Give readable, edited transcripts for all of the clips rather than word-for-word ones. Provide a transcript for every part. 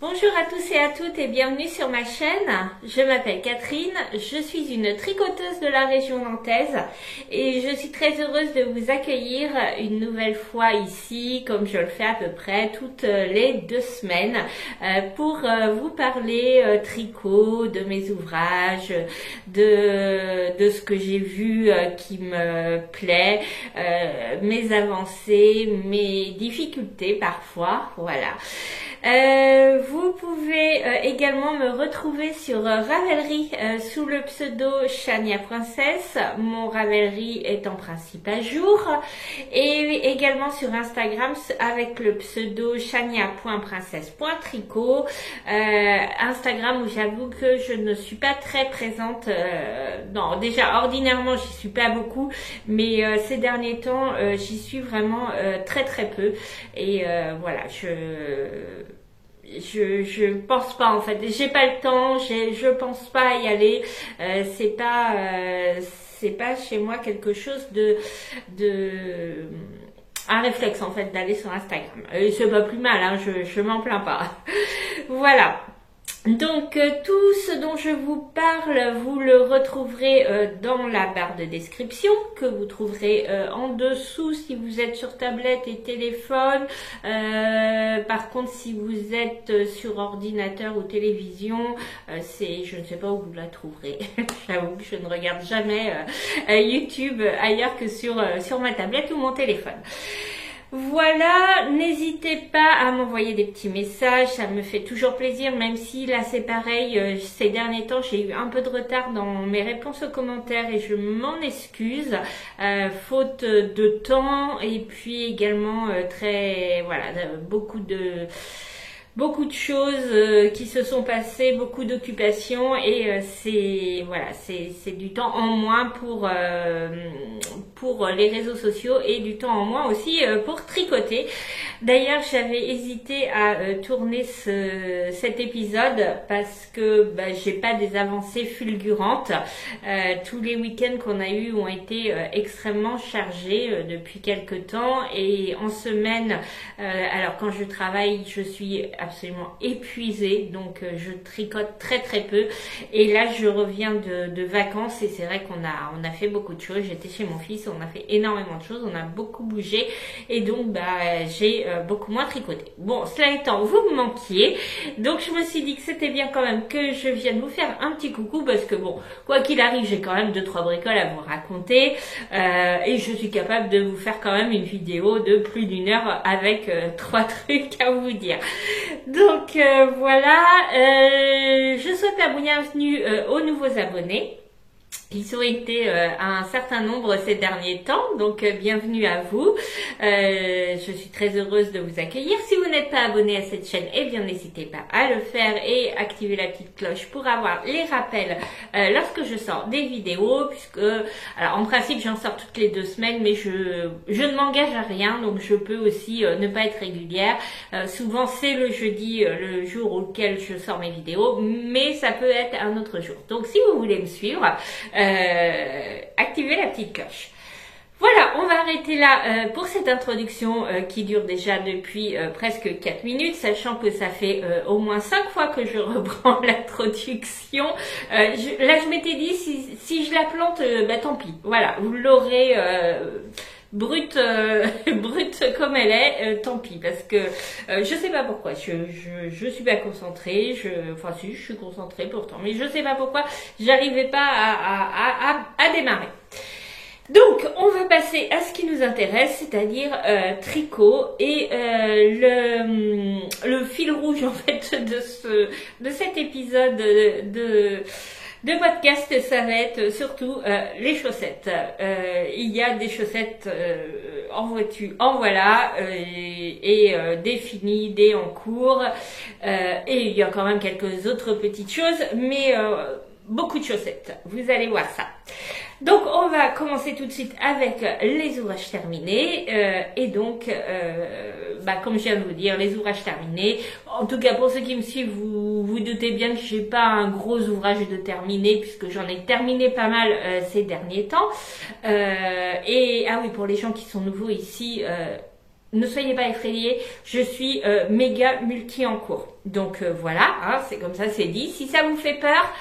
Bonjour à tous et à toutes et bienvenue sur ma chaîne. Je m'appelle Catherine, je suis une tricoteuse de la région nantaise et je suis très heureuse de vous accueillir une nouvelle fois ici, comme je le fais à peu près toutes les 2 semaines, pour vous parler tricot, de mes ouvrages, de ce que j'ai vu qui me plaît, mes avancées, mes difficultés parfois, voilà. Vous pouvez également me retrouver sur Ravelry sous le pseudo Chania Princesse. Mon Ravelry est en principe à jour. Et également sur Instagram avec le pseudo chania.princesse.tricot. Instagram où j'avoue que je ne suis pas très présente. Non, déjà ordinairement j'y suis pas beaucoup. Mais ces derniers temps j'y suis vraiment très peu. Et voilà, je pense pas en fait, j'ai pas le temps, je pense pas y aller, c'est pas chez moi quelque chose de un réflexe en fait d'aller sur Instagram. C'est pas plus mal, hein, je m'en plains pas. Voilà. Donc tout ce dont je vous parle, vous le retrouverez dans la barre de description que vous trouverez en dessous si vous êtes sur tablette et téléphone. Par contre, si vous êtes sur ordinateur ou télévision, je ne sais pas où vous la trouverez. J'avoue que je ne regarde jamais YouTube ailleurs que sur ma tablette ou mon téléphone. Voilà, n'hésitez pas à m'envoyer des petits messages, ça me fait toujours plaisir, même si là c'est pareil, ces derniers temps j'ai eu un peu de retard dans mes réponses aux commentaires et je m'en excuse, faute de temps et puis également beaucoup de choses qui se sont passées, beaucoup d'occupations et c'est du temps en moins pour les réseaux sociaux et du temps en moins aussi pour tricoter. D'ailleurs, j'avais hésité à tourner cet épisode parce que j'ai pas des avancées fulgurantes. Tous les week-ends qu'on a eu ont été extrêmement chargés depuis quelque temps et en semaine, alors quand je travaille, je suis absolument épuisée, donc je tricote très peu et là je reviens de vacances et c'est vrai qu'on a fait beaucoup de choses. J'étais chez mon fils, on a fait énormément de choses, on a beaucoup bougé et donc j'ai beaucoup moins tricoté. Bon, cela étant, vous me manquiez, donc je me suis dit que c'était bien quand même que je vienne vous faire un petit coucou parce que bon, quoi qu'il arrive, j'ai quand même 2-3 bricoles à vous raconter et je suis capable de vous faire quand même une vidéo de plus d'1 heure avec 3 trucs à vous dire. Donc voilà, je souhaite la bienvenue aux nouveaux abonnés. Ils ont été un certain nombre ces derniers temps, donc bienvenue à vous. Je suis très heureuse de vous accueillir. Si vous n'êtes pas abonné à cette chaîne, eh bien n'hésitez pas à le faire et activer la petite cloche pour avoir les rappels lorsque je sors des vidéos, puisque alors en principe j'en sors toutes les 2 semaines, mais je ne m'engage à rien, donc je peux aussi ne pas être régulière. Souvent c'est le jeudi, le jour auquel je sors mes vidéos, mais ça peut être un autre jour. Donc si vous voulez me suivre, activez la petite cloche. Voilà, on va arrêter là pour cette introduction qui dure déjà depuis presque 4 minutes, sachant que ça fait au moins 5 fois que je reprends l'introduction. Là, je m'étais dit, si je la plante, tant pis. Voilà, vous l'aurez brute comme elle est, tant pis, parce que je sais pas pourquoi, je suis pas concentrée, enfin si, je suis concentrée pourtant, mais je sais pas pourquoi j'arrivais pas à démarrer. Donc, on va passer à ce qui nous intéresse, c'est-à-dire tricot et le fil rouge en fait de cet épisode de podcast, ça va être surtout les chaussettes. Il y a des chaussettes en voiture, en voilà, et des finies, des en cours, et il y a quand même quelques autres petites choses, mais beaucoup de chaussettes. Vous allez voir ça. Donc on va commencer tout de suite avec les ouvrages terminés et donc comme je viens de vous dire, les ouvrages terminés. En tout cas pour ceux qui me suivent, vous doutez bien que j'ai pas un gros ouvrage de terminé puisque j'en ai terminé pas mal ces derniers temps. Et ah oui, pour les gens qui sont nouveaux ici, ne soyez pas effrayés, je suis méga multi en cours. Donc voilà, hein, c'est comme ça, c'est dit. Si ça vous fait peur,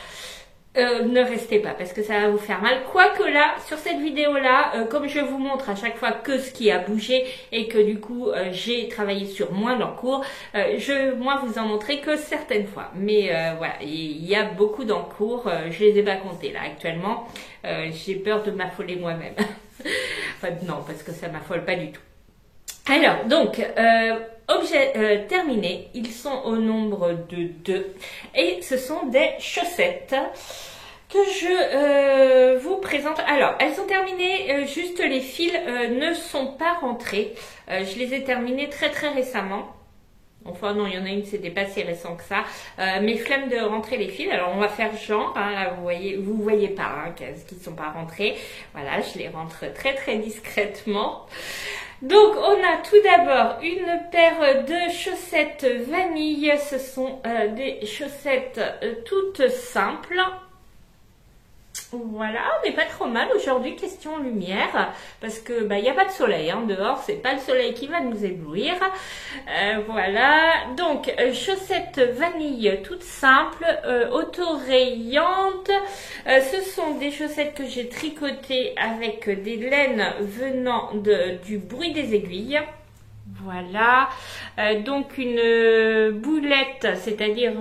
ne restez pas parce que ça va vous faire mal. Quoique là, sur cette vidéo-là, comme je vous montre à chaque fois que ce qui a bougé et que du coup j'ai travaillé sur moins d'encours, moi vous en montrer que certaines fois. Mais voilà, il y a beaucoup d'encours, je les ai pas comptés là actuellement. J'ai peur de m'affoler moi-même. Enfin non, parce que ça m'affole pas du tout. Alors, donc, objet terminé, ils sont au nombre de 2 et ce sont des chaussettes que je vous présente. Alors, elles sont terminées, juste les fils ne sont pas rentrés. Je les ai terminées très récemment. Enfin non, il y en a une, c'était pas si récent que ça. Mes flemmes de rentrer les fils. Alors on va faire genre, hein, là vous voyez pas hein, qu'ils ne sont pas rentrés. Voilà, je les rentre très discrètement. Donc on a tout d'abord une paire de chaussettes vanille. Ce sont des chaussettes toutes simples. Voilà, on n'est pas trop mal aujourd'hui, question lumière, parce que il n'y a pas de soleil hein, dehors, c'est pas le soleil qui va nous éblouir. Voilà, donc chaussettes vanille toutes simples, auto-rayantes. Ce sont des chaussettes que j'ai tricotées avec des laines venant du bruit des aiguilles. Voilà, donc une boulette, c'est-à-dire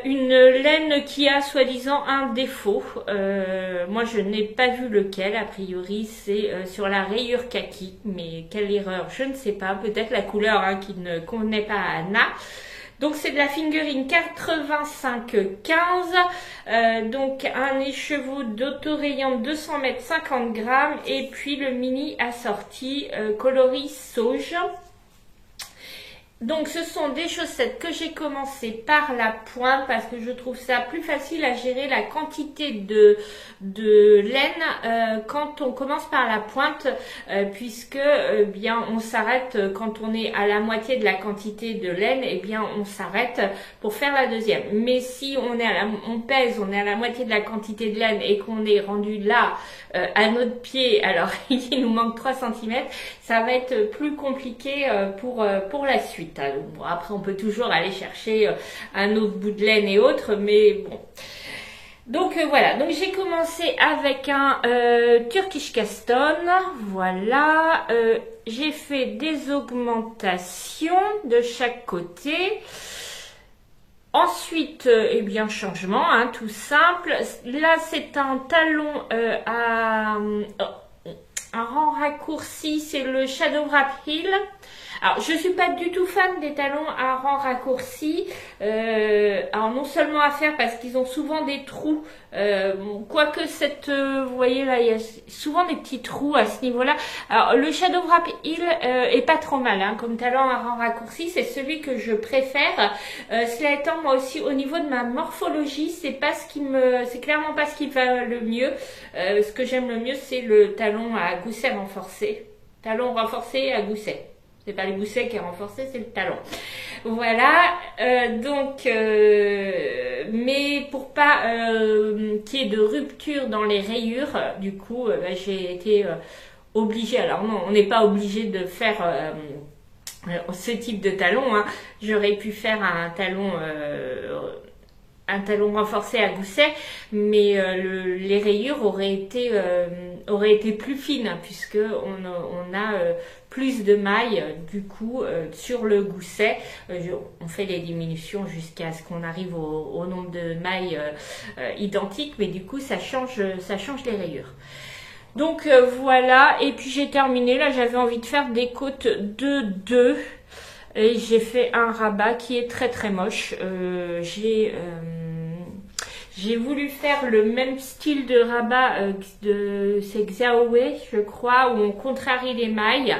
une laine qui a soi-disant un défaut. Moi je n'ai pas vu lequel, a priori c'est sur la rayure kaki, mais quelle erreur, je ne sais pas, peut-être la couleur hein, qui ne convenait pas à Anna. Donc c'est de la fingering 85-15, donc un écheveau d'autorayante 200 mètres 50 grammes et puis le mini assorti coloris sauge. Donc ce sont des chaussettes que j'ai commencé par la pointe parce que je trouve ça plus facile à gérer la quantité de laine quand on commence par la pointe puisque bien on s'arrête quand on est à la moitié de la quantité de laine, et bien on s'arrête pour faire la deuxième. Mais si on est on pèse, on est à la moitié de la quantité de laine et qu'on est rendu là à notre pied, alors il nous manque 3 cm, ça va être plus compliqué pour la suite. Bon, après on peut toujours aller chercher un autre bout de laine et autres, mais bon. Donc voilà, donc j'ai commencé avec un Turkish Caston, voilà, j'ai fait des augmentations de chaque côté. Ensuite, eh bien changement, hein, tout simple. Là c'est un talon un rang raccourci, c'est le Shadow Wrap Heel. Alors, je suis pas du tout fan des talons à rang raccourci. Alors, non seulement à faire parce qu'ils ont souvent des trous. Quoique vous voyez là, il y a souvent des petits trous à ce niveau-là. Alors, le Shadow Wrap Heel est pas trop mal hein, comme talon à rang raccourci. C'est celui que je préfère. Cela étant, moi aussi, au niveau de ma morphologie, c'est clairement pas ce qui va le mieux. Ce que j'aime le mieux, c'est le talon à gousset renforcé. Talon renforcé à gousset. C'est pas le gousset qui est renforcé, c'est le talon. Voilà, mais pour pas qu'il y ait de rupture dans les rayures, du coup, j'ai été obligée. Alors non, on n'est pas obligé de faire ce type de talon. Hein. J'aurais pu faire un talon renforcé à gousset, mais les rayures auraient été plus fines hein, puisque on a plus de mailles du coup sur le gousset. On fait les diminutions jusqu'à ce qu'on arrive au nombre de mailles identiques, mais du coup ça change les rayures. Donc voilà, et puis j'ai terminé. Là j'avais envie de faire des côtes de 2 et j'ai fait un rabat qui est très moche. J'ai voulu faire le même style de rabat c'est Xiaowei, je crois, où on contrarie les mailles.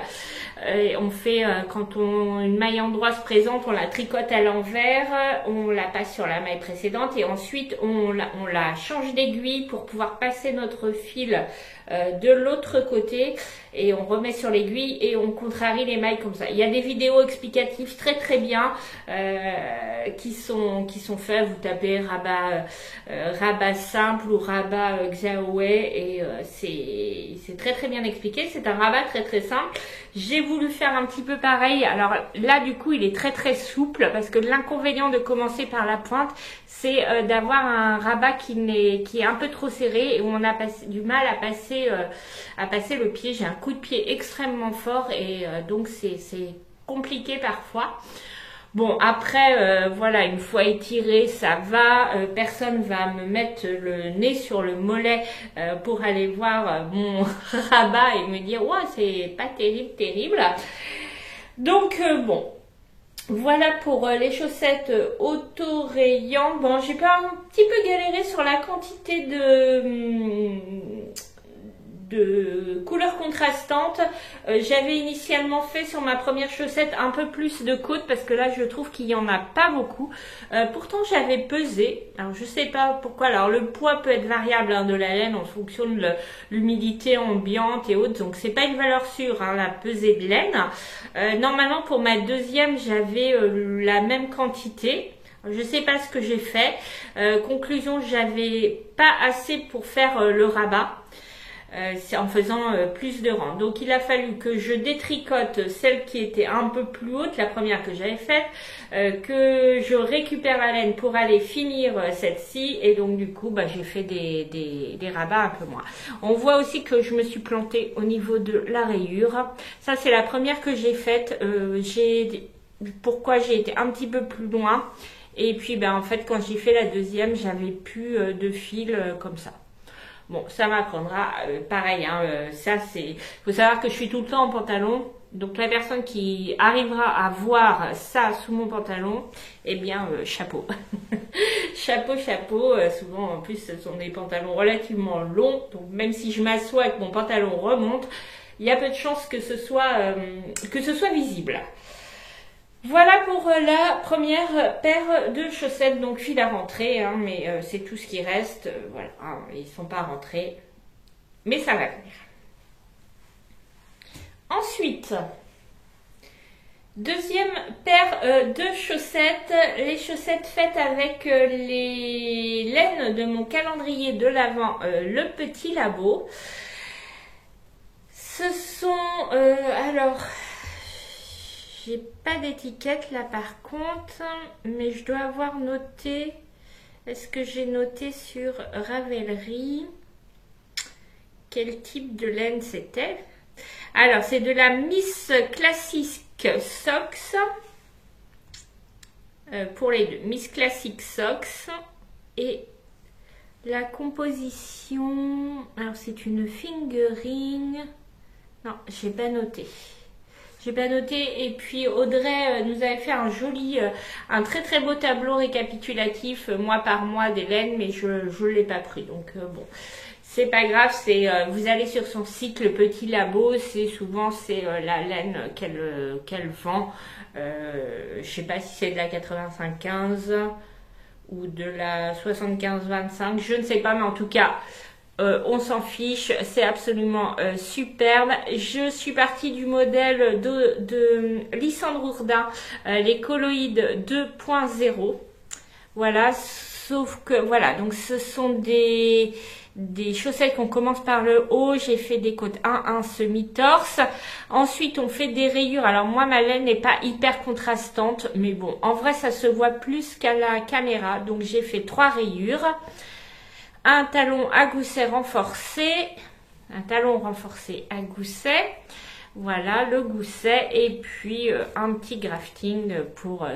On fait, quand une maille en droit se présente, on la tricote à l'envers, on la passe sur la maille précédente et ensuite on la change d'aiguille pour pouvoir passer notre fil de l'autre côté et on remet sur l'aiguille et on contrarie les mailles comme ça. Il y a des vidéos explicatives très très bien qui sont faites. Vous tapez rabat simple ou rabat Xiaowei et c'est très très bien expliqué. C'est un rabat très très simple. J'ai voulu faire un petit peu pareil. Alors là du coup il est très très souple parce que l'inconvénient de commencer par la pointe, c'est d'avoir un rabat qui est un peu trop serré et où on a du mal à passer le pied. J'ai un coup de pied extrêmement fort et donc c'est compliqué parfois. Bon après voilà, une fois étiré ça va, personne va me mettre le nez sur le mollet pour aller voir mon rabat et me dire ouais c'est pas terrible. Donc bon. Voilà pour les chaussettes auto-rayantes. Bon, j'ai pas un petit peu galéré sur la quantité de couleurs contrastantes. J'avais initialement fait sur ma première chaussette un peu plus de côte parce que là je trouve qu'il y en a pas beaucoup. Pourtant j'avais pesé. Alors je sais pas pourquoi. Alors le poids peut être variable hein, de la laine en fonction de l'humidité ambiante et autres. Donc c'est pas une valeur sûre hein, la pesée de laine. Normalement pour ma deuxième j'avais la même quantité. Je sais pas ce que j'ai fait. Conclusion, j'avais pas assez pour faire le rabat. C'est en faisant plus de rangs. Donc il a fallu que je détricote celle qui était un peu plus haute, la première que j'avais faite, que je récupère la laine pour aller finir cette-ci et donc du coup j'ai fait des rabats un peu moins. On voit aussi que je me suis plantée au niveau de la rayure. Ça c'est la première que j'ai faite. Pourquoi j'ai été un petit peu plus loin et puis en fait quand j'ai fait la deuxième j'avais plus de fil comme ça. Bon, ça m'apprendra, pareil, hein, ça c'est, faut savoir que je suis tout le temps en pantalon, donc la personne qui arrivera à voir ça sous mon pantalon, eh bien, chapeau. chapeau, souvent en plus ce sont des pantalons relativement longs, donc même si je m'assois et que mon pantalon remonte, il y a peu de chances que ce soit visible. Voilà pour la première paire de chaussettes, donc fil à rentrer, hein, mais c'est tout ce qui reste. Voilà, hein, ils ne sont pas rentrés, mais ça va venir. Ensuite, deuxième paire de chaussettes, les chaussettes faites avec les laines de mon calendrier de l'Avent, le Petit Labo. Ce sont, alors... J'ai pas d'étiquette là par contre, mais je dois avoir noté. Est-ce que j'ai noté sur Ravelry quel type de laine c'était? Alors c'est de la Miss Classic Socks pour les deux. Miss Classic Socks et la composition. Alors c'est une fingering. Non, j'ai pas noté. J'ai pas noté et puis Audrey nous avait fait un très très beau tableau récapitulatif mois par mois des laines mais je l'ai pas pris donc bon c'est pas grave, vous allez sur son site Le Petit Labo, souvent la laine qu'elle vend, je sais pas si c'est de la 85-15 ou de la 75-25, je ne sais pas mais en tout cas on s'en fiche, c'est absolument superbe. Je suis partie du modèle de Lysandre Ourdin, les colloïdes 2.0. Voilà, sauf que voilà, donc ce sont des chaussettes qu'on commence par le haut. J'ai fait des côtes 1 semi-torse. Ensuite, on fait des rayures. Alors moi, ma laine n'est pas hyper contrastante, mais bon, en vrai, ça se voit plus qu'à la caméra. Donc j'ai fait 3 rayures. Un talon à gousset renforcé, un talon renforcé à gousset, voilà le gousset et puis un petit grafting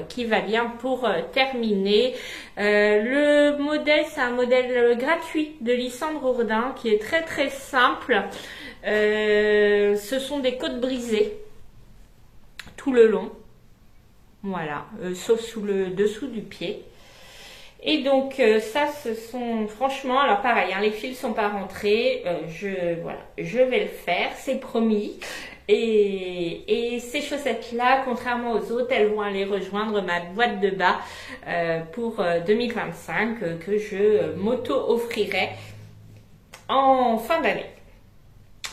qui va bien pour terminer. Le modèle, c'est un modèle gratuit de Lysandre Ourdin qui est très très simple. Ce sont des côtes brisées tout le long, voilà, sauf sous le dessous du pied. Et donc ça, ce sont franchement, alors pareil, hein, les fils sont pas rentrés, voilà, je vais le faire, c'est promis. Et ces chaussettes-là, contrairement aux autres, elles vont aller rejoindre ma boîte de bas pour 2025 que je m'auto-offrirai en fin d'année.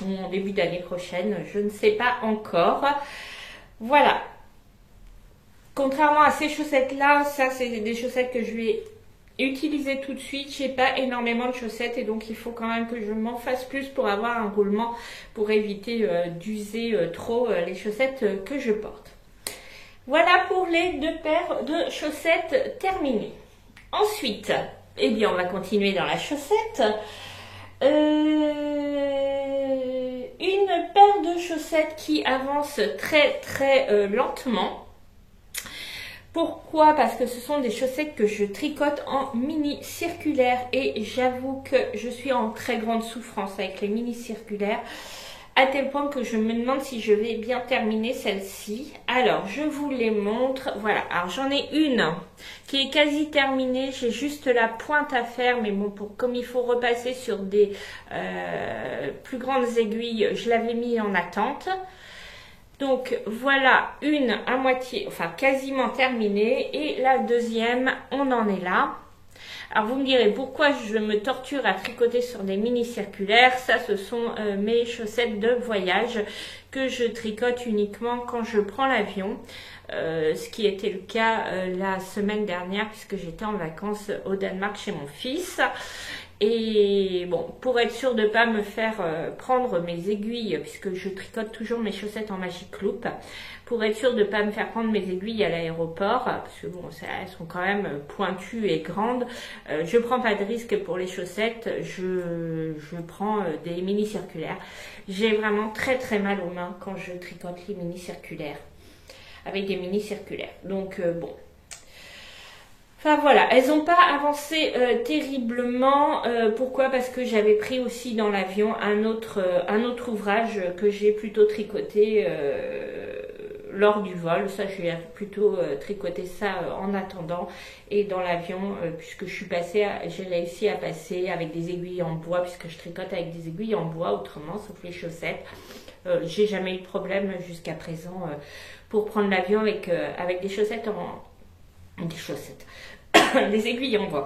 ou en début d'année prochaine, je ne sais pas encore. Voilà. Contrairement à ces chaussettes-là, ça c'est des chaussettes que je vais utiliser tout de suite. J'ai pas énormément de chaussettes et donc il faut quand même que je m'en fasse plus pour avoir un roulement pour éviter d'user trop les chaussettes que je porte. Voilà pour les 2 paires de chaussettes terminées. Ensuite, eh bien on va continuer dans la chaussette. Une paire de chaussettes qui avance très lentement. Pourquoi? Parce que ce sont des chaussettes que je tricote en mini circulaire et j'avoue que je suis en très grande souffrance avec les mini circulaires, à tel point que je me demande si je vais bien terminer celle-ci. Alors je vous les montre. Voilà, alors j'en ai une qui est quasi terminée, j'ai juste la pointe à faire, mais bon, comme il faut repasser sur des plus grandes aiguilles, je l'avais mis en attente. Donc voilà une à moitié, enfin quasiment terminée, et la deuxième, on en est là. Alors vous me direz pourquoi je me torture à tricoter sur des mini circulaires. Ça, ce sont mes chaussettes de voyage que je tricote uniquement quand je prends l'avion. Ce qui était le cas la semaine dernière puisque j'étais en vacances au Danemark chez mon fils. Et bon, pour être sûre de ne pas me faire prendre mes aiguilles, puisque je tricote toujours mes chaussettes en Magic Loop, pour être sûre de ne pas me faire prendre mes aiguilles à l'aéroport, parce que bon, elles sont quand même pointues et grandes, je ne prends pas de risque pour les chaussettes, je prends des mini circulaires. J'ai vraiment très mal aux mains quand je tricote les mini circulaires, avec des mini circulaires. Donc bon. Enfin voilà, elles n'ont pas avancé terriblement. Pourquoi? Parce que j'avais pris aussi dans l'avion un autre ouvrage que j'ai plutôt tricoté lors du vol. Ça, j'ai plutôt tricoté ça en attendant. Et dans l'avion, puisque j'ai réussi à passer avec des aiguilles en bois, puisque je tricote avec des aiguilles en bois, autrement, sauf les chaussettes. J'ai jamais eu de problème jusqu'à présent pour prendre l'avion avec des chaussettes des aiguilles en bois.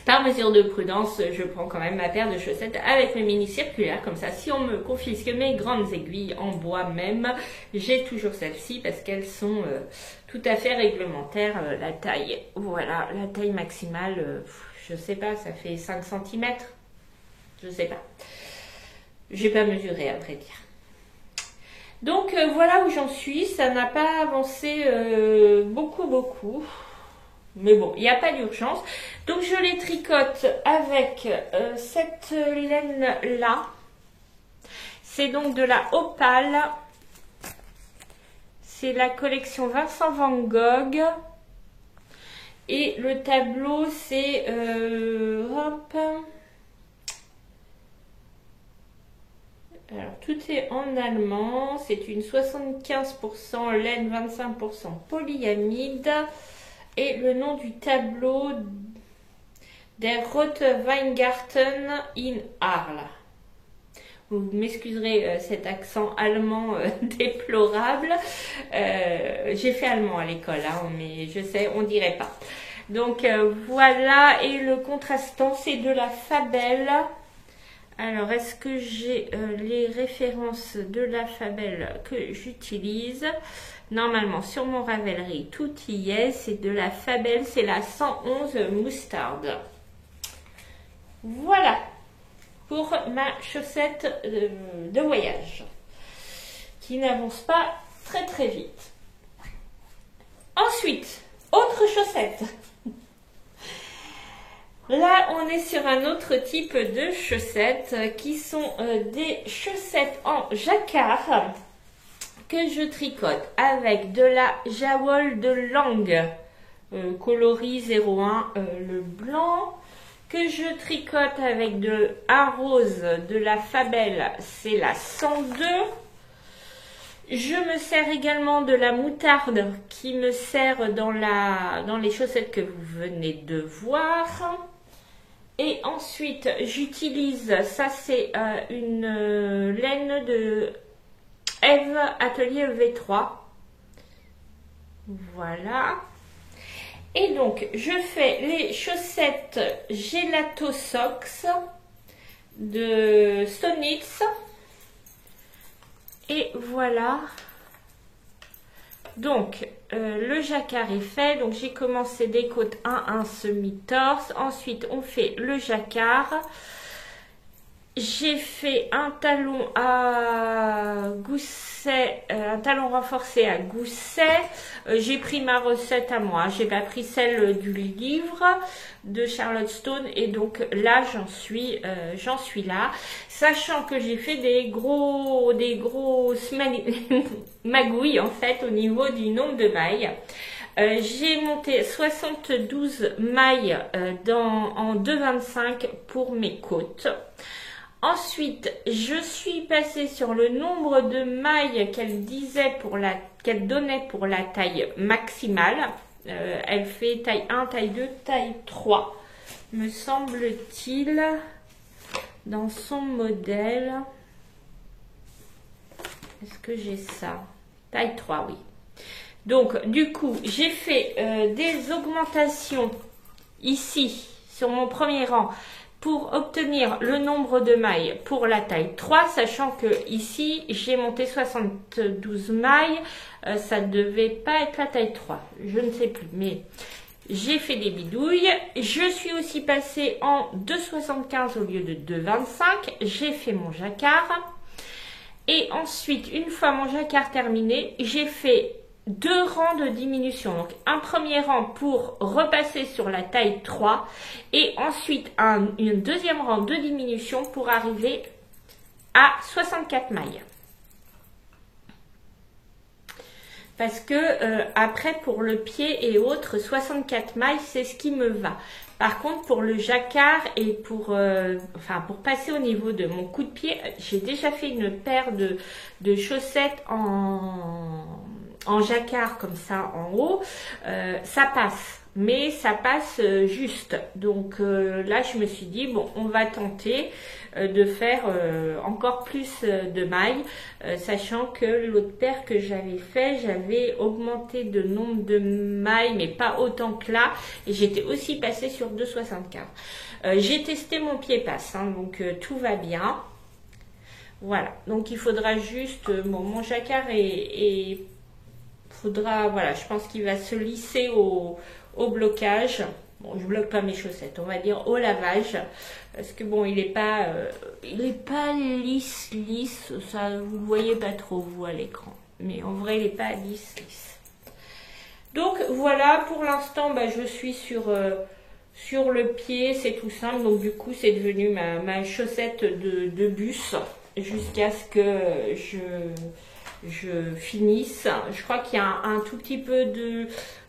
Par mesure de prudence, je prends quand même ma paire de chaussettes avec mes mini circulaires. Comme ça, si on me confisque mes grandes aiguilles en bois même, j'ai toujours celles-ci parce qu'elles sont tout à fait réglementaires. La taille, voilà, la taille maximale, je sais pas, ça fait 5 cm. Je sais pas. J'ai pas mesuré, à vrai dire. Donc voilà où j'en suis. Ça n'a pas avancé beaucoup. Mais bon, il n'y a pas d'urgence. Donc je les tricote avec cette laine-là. C'est donc de la Opale. C'est la collection Vincent Van Gogh. Et le tableau, c'est... hop. Alors, tout est en allemand. C'est une 75% laine, 25% polyamide. Et le nom du tableau, Der Rote Weingarten in Arles. Vous m'excuserez cet accent allemand déplorable. J'ai fait allemand à l'école, hein, mais je sais, on dirait pas. Donc voilà, et le contrastant, c'est de la Fabel. Alors, est-ce que j'ai les références de la Fabel que j'utilise? Normalement, sur mon Ravelry, tout y est. C'est de la Fabel, c'est la 111 moutarde. Voilà pour ma chaussette de voyage qui n'avance pas très vite. Ensuite, autre chaussette. Là, on est sur un autre type de chaussettes qui sont des chaussettes en jacquard que je tricote avec de la Jawol de Lange coloris 01 le blanc, que je tricote avec de un rose de la Fabel, c'est la 102. Je me sers également de la moutarde qui me sert dans les chaussettes que vous venez de voir. Et ensuite, j'utilise, ça c'est une laine de Eve Atelier V3. Voilà. Et donc, je fais les chaussettes Gelato Socks de Stonitz. Et voilà. Donc, le jacquard est fait. Donc, j'ai commencé des côtes 1 semi-torse. Ensuite, on fait le jacquard. J'ai fait un talon à gousset, un talon renforcé à gousset. J'ai pris ma recette à moi. J'ai pas pris celle du livre de Charlotte Stone. Et donc là, j'en suis là. Sachant que j'ai fait des grosses magouilles en fait au niveau du nombre de mailles. J'ai monté 72 mailles en 2,25 pour mes côtes. Ensuite, je suis passée sur le nombre de mailles qu'elle donnait pour la taille maximale. Elle fait taille 1, taille 2, taille 3, me semble-t-il, dans son modèle. Est-ce que j'ai ça? Taille 3, oui. Donc, du coup, j'ai fait des augmentations ici, sur mon premier rang, pour obtenir le nombre de mailles pour la taille 3, sachant que ici, j'ai monté 72 mailles, ça ne devait pas être la taille 3, je ne sais plus, mais j'ai fait des bidouilles. Je suis aussi passée en 2,75 au lieu de 2,25, j'ai fait mon jacquard, et ensuite, une fois mon jacquard terminé, j'ai fait 2 rangs de diminution. Donc un premier rang pour repasser sur la taille 3 et ensuite un deuxième rang de diminution pour arriver à 64 mailles. Parce que après pour le pied et autres, 64 mailles c'est ce qui me va. Par contre pour le jacquard et pour passer au niveau de mon coup de pied, j'ai déjà fait une paire de chaussettes en jacquard comme ça en haut, ça passe, mais ça passe juste. Donc là je me suis dit bon, on va tenter de faire encore plus de mailles, sachant que l'autre paire que j'avais fait, j'avais augmenté de nombre de mailles mais pas autant que là, et j'étais aussi passée sur 2,75. J'ai testé mon pied passe, hein, donc tout va bien. Voilà, donc il faudra juste mon jacquard voilà, je pense qu'il va se lisser au blocage. Bon, je bloque pas mes chaussettes, on va dire au lavage, parce que bon, il est pas lisse, ça vous le voyez pas trop vous à l'écran, mais en vrai il est pas lisse. Donc voilà, pour l'instant, je suis sur le pied, c'est tout simple. Donc du coup, c'est devenu ma chaussette de bus jusqu'à ce que je finisse. Je crois qu'il y a un tout petit peu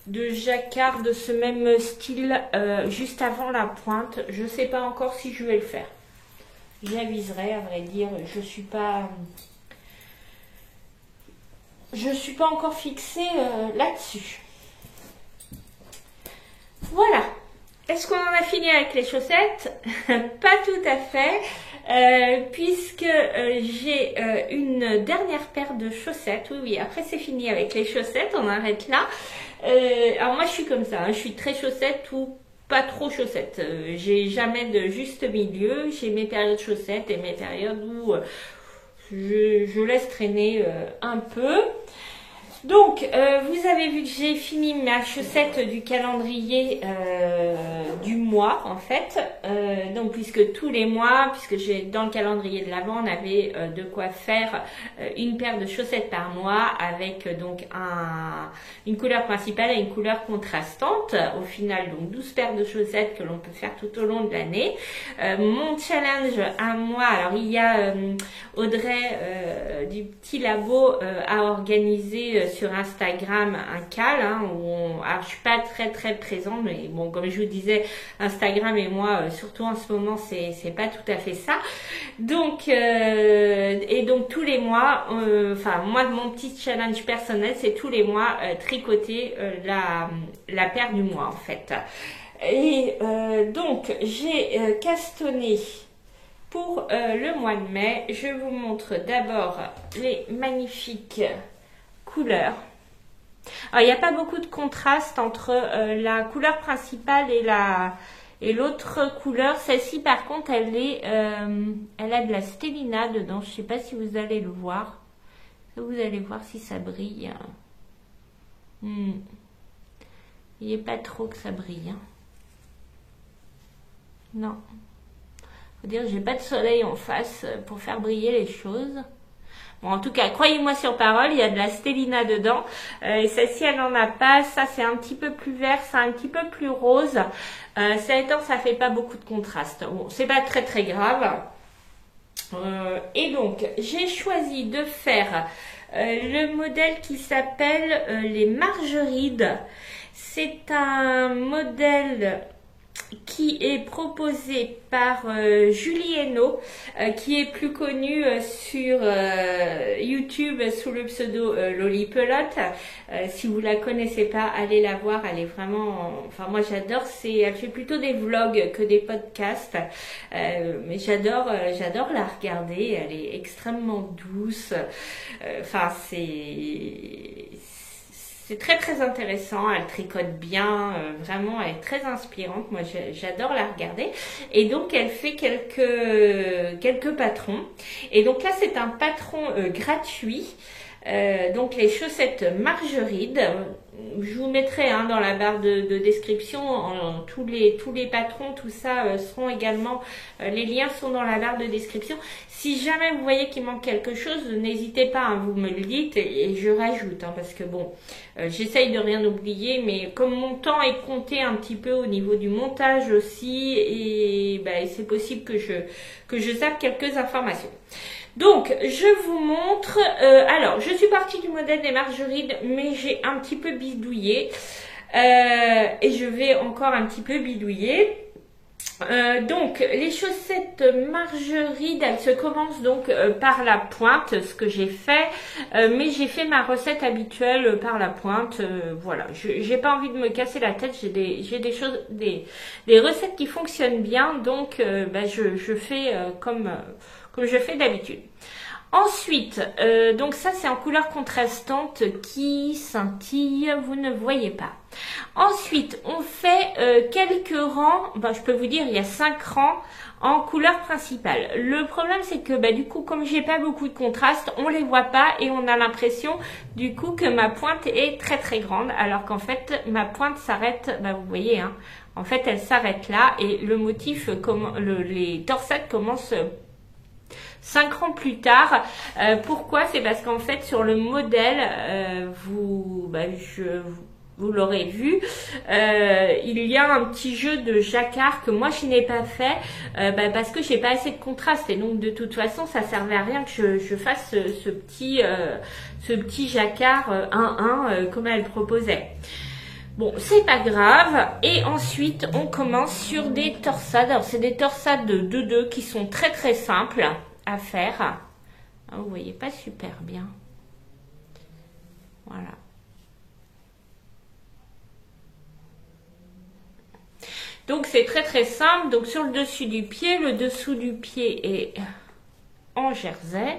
de jacquard de ce même style juste avant la pointe. Je ne sais pas encore si je vais le faire. J'aviserai, à vrai dire. Je suis pas encore fixée là-dessus. Voilà. Est-ce qu'on en a fini avec les chaussettes? Pas tout à fait. Puisque j'ai une dernière paire de chaussettes. Oui, après c'est fini avec les chaussettes, on arrête là. Alors moi je suis comme ça, hein, je suis très chaussette ou pas trop chaussettes. J'ai jamais de juste milieu. J'ai mes périodes chaussettes et mes périodes où je laisse traîner un peu. Donc, vous avez vu que j'ai fini ma chaussette du calendrier du mois, en fait. Donc, puisque tous les mois, puisque j'ai dans le calendrier de l'Avent, on avait de quoi faire une paire de chaussettes par mois avec donc une couleur principale et une couleur contrastante. Au final, donc 12 paires de chaussettes que l'on peut faire tout au long de l'année. Mon challenge à moi, alors il y a Audrey du Petit Labo à organiser sur Instagram un call, hein, alors je suis pas très présente, mais bon, comme je vous disais, Instagram et moi, surtout en ce moment, c'est pas tout à fait ça. Donc et donc tous les mois, moi mon petit challenge personnel, c'est tous les mois tricoter la paire du mois en fait. Et donc j'ai castonné pour le mois de mai. Je vous montre d'abord les magnifiques couleurs. Alors, il n'y a pas beaucoup de contraste entre la couleur principale et l'autre couleur. Celle-ci, par contre, elle a de la stélina dedans. Je ne sais pas si vous allez le voir. Vous allez voir si ça brille. Il n'y a pas trop que ça brille. Hein. Non. Faut dire, j'ai pas de soleil en face pour faire briller les choses. Bon, en tout cas, croyez-moi sur parole, il y a de la stélina dedans. Et celle-ci, elle n'en a pas. Ça, c'est un petit peu plus vert, c'est un petit peu plus rose. Ça étant, ça fait pas beaucoup de contraste. Bon, c'est pas très très grave. Et donc, j'ai choisi de faire le modèle qui s'appelle les margerides. C'est un modèle qui est proposé par Julie Hainaut, qui est plus connue sur YouTube sous le pseudo Lolipelote. Si vous la connaissez pas, allez la voir, elle est vraiment... Enfin, moi j'adore, elle fait plutôt des vlogs que des podcasts, mais j'adore la regarder, elle est extrêmement douce, enfin c'est très très intéressant, elle tricote bien, vraiment elle est très inspirante, moi j'adore la regarder. Et donc elle fait quelques patrons. Et donc là c'est un patron gratuit, donc les chaussettes Margeride. Je vous mettrai dans la barre de description tous les patrons, tout ça seront également, les liens sont dans la barre de description. Si jamais vous voyez qu'il manque quelque chose, n'hésitez pas, vous me le dites et je rajoute, parce que bon, j'essaye de rien oublier, mais comme mon temps est compté un petit peu au niveau du montage aussi, et c'est possible que je zappe quelques informations. Donc, je vous montre, alors, je suis partie du modèle des margerides, mais j'ai un petit peu bidouillé, et je vais encore un petit peu bidouiller. Donc, les chaussettes margerides, elles se commencent donc par la pointe, ce que j'ai fait, mais j'ai fait ma recette habituelle par la pointe, voilà, j'ai pas envie de me casser la tête, j'ai des recettes qui fonctionnent bien, donc je fais comme je fais d'habitude. Ensuite, donc ça c'est en couleur contrastante qui scintille, vous ne voyez pas. Ensuite, on fait quelques rangs, je peux vous dire il y a 5 rangs en couleur principale. Le problème c'est que du coup comme j'ai pas beaucoup de contraste, on les voit pas et on a l'impression du coup que ma pointe est très très grande, alors qu'en fait ma pointe s'arrête, vous voyez, en fait elle s'arrête là et le motif, les torsades commencent 5 rangs plus tard. Pourquoi? C'est parce qu'en fait sur le modèle, vous l'aurez vu, il y a un petit jeu de jacquard que moi je n'ai pas fait parce que j'ai pas assez de contraste et donc de toute façon ça servait à rien que je fasse ce petit jacquard 1-1 comme elle proposait. Bon, c'est pas grave. Et ensuite, on commence sur des torsades. Alors, c'est des torsades de 2-2 qui sont très très simples à faire. Vous voyez pas super bien. Voilà. Donc, c'est très très simple. Donc, sur le dessus du pied, le dessous du pied est en jersey.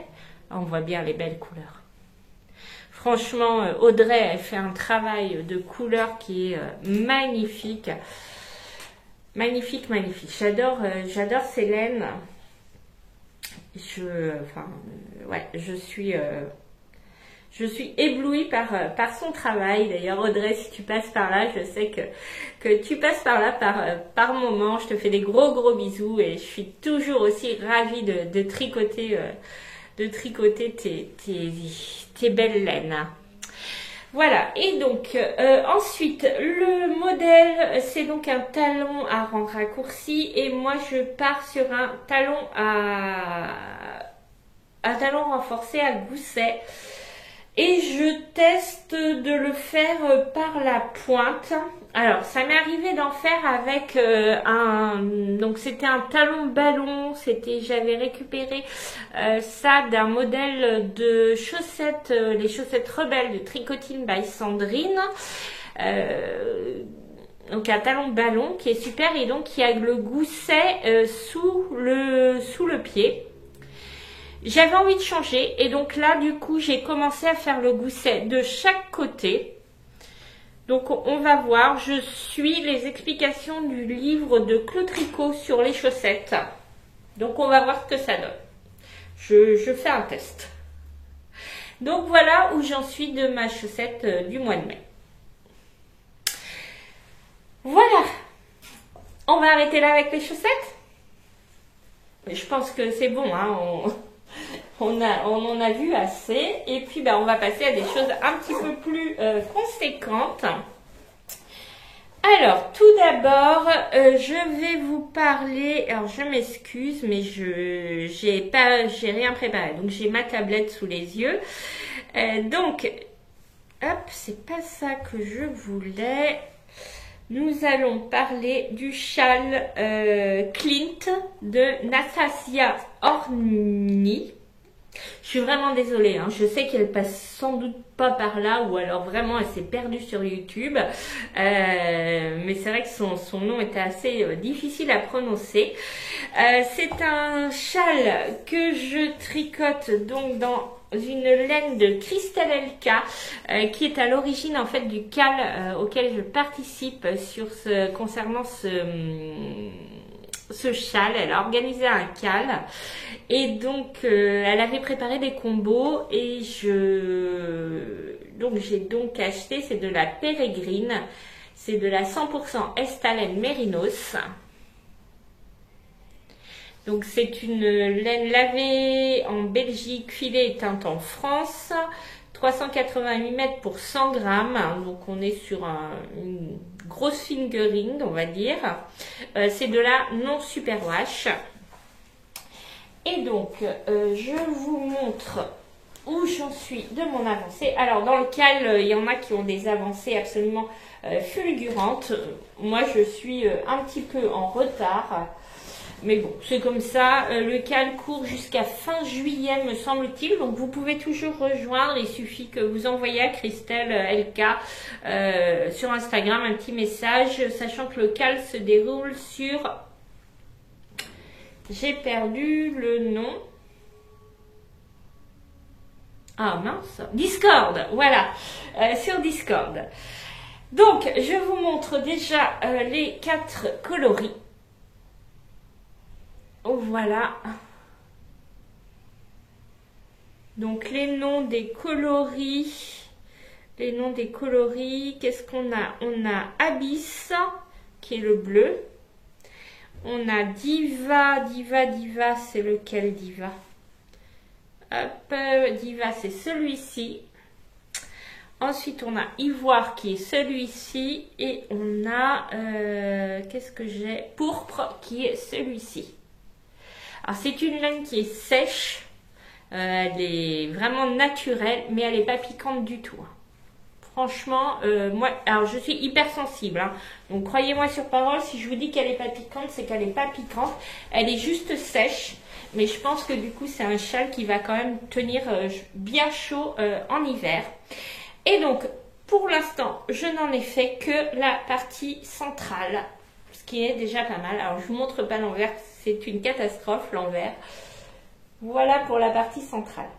On voit bien les belles couleurs. Franchement, Audrey, elle fait un travail de couleur qui est magnifique. Magnifique, magnifique. J'adore Célène. Je suis éblouie par son travail. D'ailleurs, Audrey, si tu passes par là, je sais que tu passes par là par moment. Je te fais des gros bisous et je suis toujours aussi ravie de tricoter tes belles laines. Voilà, et donc ensuite le modèle c'est donc un talon à rang raccourci et moi je pars sur un talon renforcé à gousset et je teste de le faire par la pointe. Alors ça m'est arrivé d'en faire avec donc c'était un talon ballon, j'avais récupéré ça d'un modèle de chaussettes, les chaussettes rebelles de Tricotine by Sandrine. Donc un talon ballon qui est super et donc qui a le gousset sous le pied. J'avais envie de changer et donc là du coup j'ai commencé à faire le gousset de chaque côté. Donc on va voir, je suis les explications du livre de Claude Tricot sur les chaussettes. Donc on va voir ce que ça donne. Je fais un test. Donc voilà où j'en suis de ma chaussette du mois de mai. Voilà, on va arrêter là avec les chaussettes. Je pense que c'est bon, hein, on en a vu assez. Et puis ben, on va passer à des choses un petit peu plus conséquentes. Alors, tout d'abord, je vais vous parler, alors je m'excuse, mais j'ai rien préparé, donc j'ai ma tablette sous les yeux. Donc, hop, c'est pas ça que je voulais. Nous allons parler du châle Clint de Nastasia Orny. Je suis vraiment désolée, hein. Je sais qu'elle passe sans doute pas par là ou alors vraiment elle s'est perdue sur YouTube. Mais c'est vrai que son nom était assez difficile à prononcer. C'est un châle que je tricote donc dans une laine de Christelle Elka qui est à l'origine en fait du cal auquel je participe concernant ce châle. Elle a organisé un cal et donc elle avait préparé des combos et j'ai donc acheté, c'est de la Pérégrine, c'est de la 100% Estalen Mérinos. Donc c'est une laine lavée en Belgique, filée et teinte en France, 388 mètres pour 100 grammes, donc on est sur une grosse fingering on va dire. C'est de la non superwash. Et donc je vous montre où j'en suis de mon avancée. Alors dans le cal, il y en a qui ont des avancées absolument fulgurantes. Moi je suis un petit peu en retard. Mais bon, c'est comme ça. Le cal court jusqu'à fin juillet, me semble-t-il. Donc, vous pouvez toujours rejoindre. Il suffit que vous envoyiez à Christelle LK sur Instagram un petit message, sachant que le cal se déroule sur... J'ai perdu le nom. Ah mince. Discord, voilà. Sur Discord. Donc, je vous montre déjà les 4 coloris. Voilà. Donc les noms des coloris. Qu'est-ce qu'on a? On a Abyss, qui est le bleu. On a Diva, c'est lequel Diva? Hop, Diva, c'est celui-ci. Ensuite, on a Ivoire, qui est celui-ci. Et on a, qu'est-ce que j'ai? Pourpre, qui est celui-ci. Alors c'est une laine qui est sèche, elle est vraiment naturelle, mais elle n'est pas piquante du tout. Franchement, moi, alors je suis hypersensible, hein, donc croyez-moi sur parole, si je vous dis qu'elle n'est pas piquante, c'est qu'elle n'est pas piquante, elle est juste sèche, mais je pense que du coup c'est un châle qui va quand même tenir bien chaud en hiver. Et donc, pour l'instant, je n'en ai fait que la partie centrale, ce qui est déjà pas mal. Alors je vous montre pas l'envers, c'est une catastrophe l'envers. Voilà pour la partie centrale.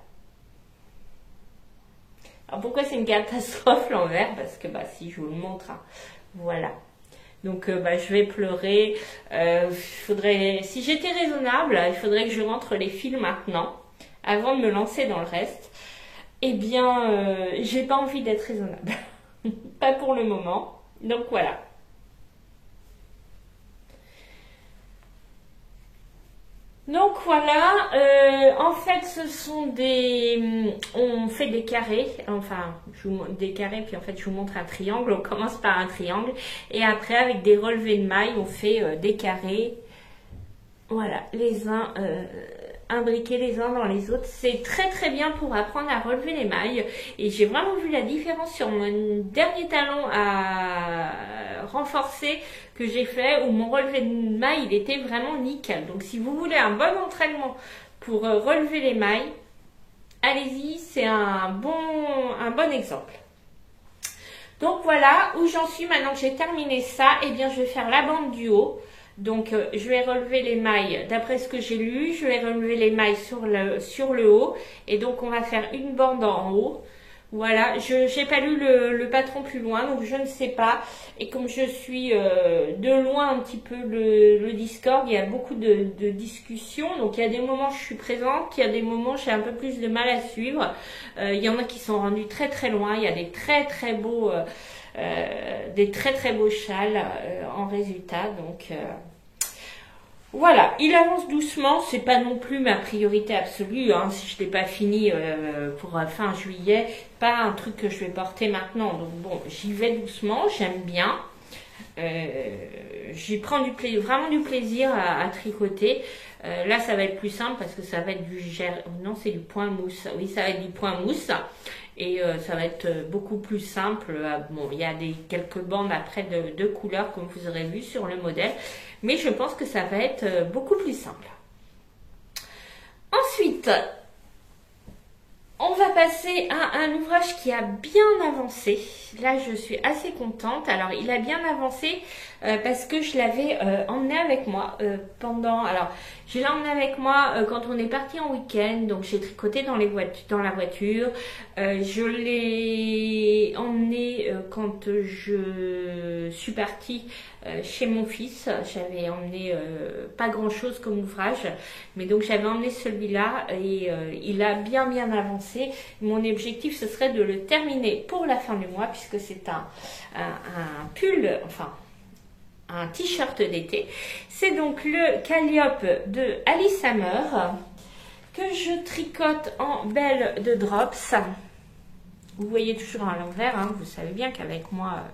Alors pourquoi c'est une catastrophe l'envers? Parce que bah si je vous le montre, hein, voilà. Donc je vais pleurer. Si j'étais raisonnable, il faudrait que je rentre les fils maintenant, avant de me lancer dans le reste. Eh bien, j'ai pas envie d'être raisonnable. Pas pour le moment. Donc voilà. Donc voilà, en fait ce sont on fait des carrés, enfin je vous montre des carrés puis en fait je vous montre un triangle, on commence par un triangle et après avec des relevés de mailles on fait des carrés, voilà, les uns imbriqués les uns dans les autres. C'est très très bien pour apprendre à relever les mailles et j'ai vraiment vu la différence sur mon dernier talon à renforcer que j'ai fait où mon relevé de mailles il était vraiment nickel. Donc si vous voulez un bon entraînement pour relever les mailles, allez-y, c'est un bon exemple. Donc voilà où j'en suis maintenant que j'ai terminé ça. Et bien je vais faire la bande du haut. Donc je vais relever les mailles d'après ce que j'ai lu, je vais relever les mailles sur le haut et donc on va faire une bande en haut. Voilà, je n'ai pas lu le patron plus loin, donc je ne sais pas. Et comme je suis de loin un petit peu le Discord, il y a beaucoup de discussions. Donc il y a des moments où je suis présente, il y a des moments où j'ai un peu plus de mal à suivre. Il y en a qui sont rendus très très loin. Il y a des très très beaux châles en résultat. Donc voilà, il avance doucement, c'est pas non plus ma priorité absolue, hein, si je l'ai pas fini pour fin juillet, pas un truc que je vais porter maintenant, donc bon, j'y vais doucement, j'aime bien, j'y prends vraiment du plaisir à tricoter. Là ça va être plus simple parce que ça va être non c'est du point mousse, oui ça va être du point mousse. Et ça va être beaucoup plus simple. Bon, il y a quelques bandes après de couleurs comme vous aurez vu sur le modèle. Mais je pense que ça va être beaucoup plus simple. Ensuite, on va passer à un ouvrage qui a bien avancé. Là, je suis assez contente. Alors, il a bien avancé parce que je l'avais emmené avec moi Alors, je l'ai emmené avec moi quand on est parti en week-end. Donc, j'ai tricoté dans la voiture. Je l'ai emmené quand je suis partie chez mon fils. J'avais emmené pas grand-chose comme ouvrage. Mais donc, j'avais emmené celui-là et il a bien avancé. Mon objectif, ce serait de le terminer pour la fin du mois puisque c'est un pull, enfin un t-shirt d'été. C'est donc le Calliope de Alice Hammer que je tricote en belle de drops. Vous voyez toujours à l'envers, hein, vous savez bien qu'avec moi,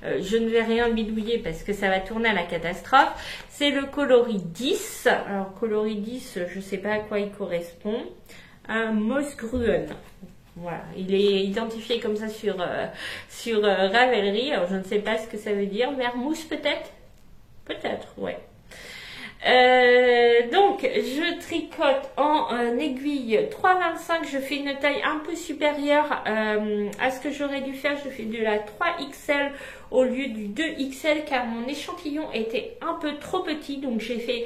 je ne vais rien bidouiller parce que ça va tourner à la catastrophe. C'est le coloris 10. Alors, coloris 10, je ne sais pas à quoi il correspond. Un Moosgruen. Voilà, il est identifié comme ça sur Ravelry. Alors, je ne sais pas ce que ça veut dire. Vermousse peut-être? Peut-être, ouais. Donc, je tricote en aiguille 3,25. Je fais une taille un peu supérieure à ce que j'aurais dû faire. Je fais de la 3XL au lieu du 2XL car mon échantillon était un peu trop petit. Donc, j'ai fait